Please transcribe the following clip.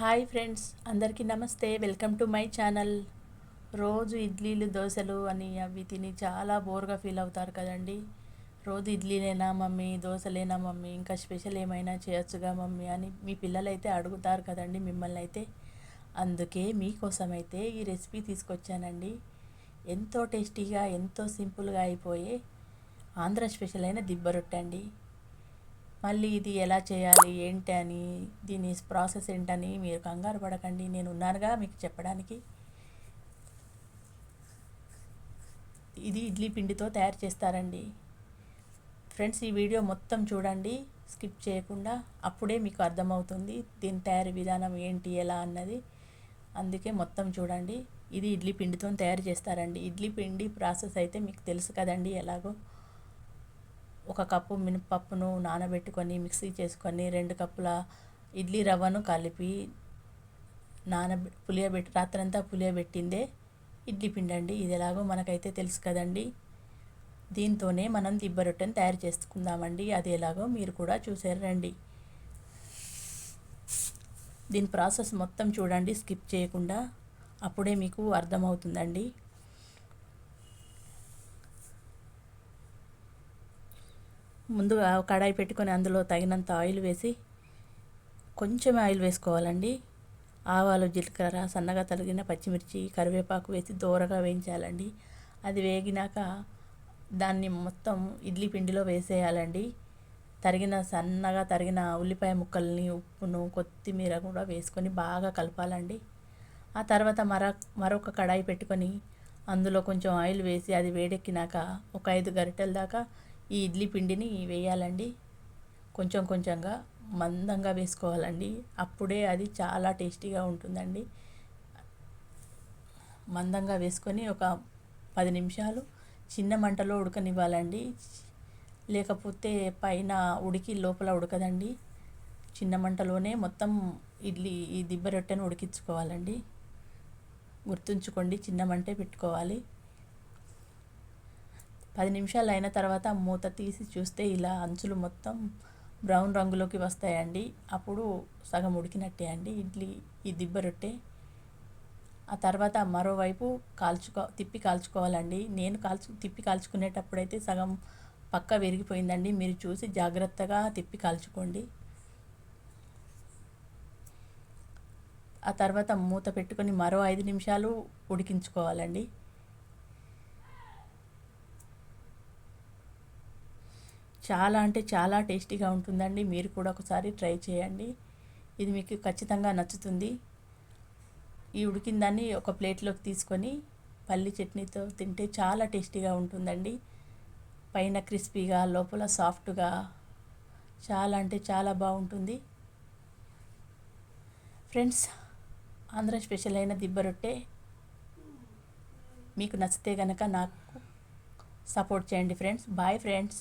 Hi friends, అందరికీ నమస్తే. Welcome to my channel. రోజు ఇడ్లీలు దోశలు అని అవి తిని చాలా బోర్గా ఫీల్ అవుతారు కదండి. రోజు ఇడ్లీలేనా మమ్మీ, దోశలేనా మమ్మీ, ఇంకా స్పెషల్ ఏమైనా చేయొచ్చుగా మమ్మీ అని మీ పిల్లలైతే అడుగుతారు కదండి మిమ్మల్ని అయితే. అందుకే మీకోసమైతే ఈ రెసిపీ తీసుకొచ్చానండి. ఎంతో టేస్టీగా, ఎంతో సింపుల్గా అయిపోయే ఆంధ్ర స్పెషల్ అయిన దిబ్బ రొట్టె అండి. మళ్ళీ ఇది ఎలా చేయాలి ఏంటి అని, దీని ప్రాసెస్ ఏంటని మీరు కంగారు పడకండి, నేను ఉన్నానుగా మీకు చెప్పడానికి. ఇది ఇడ్లీ పిండితో తయారు చేస్తారండి. ఫ్రెండ్స్, ఈ వీడియో మొత్తం చూడండి, స్కిప్ చేయకుండా. అప్పుడే మీకు అర్థమవుతుంది దీని తయారీ విధానం ఏంటి, ఎలా అన్నది. అందుకే మొత్తం చూడండి. ఇది ఇడ్లీ పిండితో తయారు చేస్తారండి. ఇడ్లీ పిండి ప్రాసెస్ అయితే మీకు తెలుసు కదండి ఎలాగో. 1 కప్పు మినపప్పును నానబెట్టుకొని మిక్సీ చేసుకొని 2 కప్పుల ఇడ్లీ రవ్వను కలిపి రాత్రంతా పులియబెట్టిందే ఇడ్లీ పిండి అండి. ఇది ఎలాగో మనకైతే తెలుసు కదండి. దీంతోనే మనం దిబ్బ రొట్టెను తయారు చేసుకుందామండి. అది ఎలాగో మీరు కూడా చూసారు రండి. దీని ప్రాసెస్ మొత్తం చూడండి, స్కిప్ చేయకుండా. అప్పుడే మీకు అర్థమవుతుందండి. ముందుగా కడాయి పెట్టుకొని అందులో తగినంత ఆయిల్ వేసి, కొంచెం ఆయిల్ వేసుకోవాలండి. ఆవాలు, జీలకర్ర, సన్నగా తరిగిన పచ్చిమిర్చి, కరివేపాకు వేసి దోరగా వేయించాలండి. అది వేగినాక దాన్ని మొత్తం ఇడ్లీ పిండిలో వేసేయాలండి. సన్నగా తరిగిన ఉల్లిపాయ ముక్కల్ని, ఉప్పును, కొత్తిమీర కూడా వేసుకొని బాగా కలపాలండి. ఆ తర్వాత మరొక కడాయి పెట్టుకొని అందులో కొంచెం ఆయిల్ వేసి అది వేడెక్కినాక ఒక 5 గరిటెల దాకా ఈ ఇడ్లీ పిండిని వేయాలండి. కొంచెం కొంచెంగా మందంగా వేసుకోవాలండి. అప్పుడే అది చాలా టేస్టీగా ఉంటుందండి. మందంగా వేసుకొని ఒక 10 నిమిషాలు చిన్న మంటలో ఉడకనివ్వాలండి. లేకపోతే పైన ఉడికి లోపల ఉడకదండి. చిన్న మంటలోనే మొత్తం ఈ దిబ్బ రొట్టెను ఉడికించుకోవాలండి. గుర్తుంచుకోండి, చిన్న మంటే పెట్టుకోవాలి. 10 నిమిషాలు అయిన తర్వాత మూత తీసి చూస్తే ఇలా అంచులు మొత్తం బ్రౌన్ రంగులోకి వస్తాయండి. అప్పుడు సగం ఉడికినట్టే అండి ఈ దిబ్బ రొట్టె. ఆ తర్వాత మరోవైపు తిప్పి కాల్చుకోవాలండి. నేను తిప్పి కాల్చుకునేటప్పుడైతే సగం పక్క విరిగిపోయిందండి. మీరు చూసి జాగ్రత్తగా తిప్పి కాల్చుకోండి. ఆ తర్వాత మూత పెట్టుకొని మరో 5 నిమిషాలు ఉడికించుకోవాలండి. చాలా అంటే చాలా టేస్టీగా ఉంటుందండి. మీరు కూడా ఒకసారి ట్రై చేయండి. ఇది మీకు ఖచ్చితంగా నచ్చుతుంది. ఈ ఉడికిన దాన్ని ఒక ప్లేట్లోకి తీసుకొని పల్లి చట్నీతో తింటే చాలా టేస్టీగా ఉంటుందండి. పైన క్రిస్పీగా, లోపల సాఫ్ట్గా, చాలా అంటే చాలా బాగుంటుంది. ఫ్రెండ్స్, ఆంధ్ర స్పెషల్ అయిన దిబ్బ రొట్టె మీకు నచ్చితే కనుక నాకు సపోర్ట్ చేయండి ఫ్రెండ్స్. Bye friends.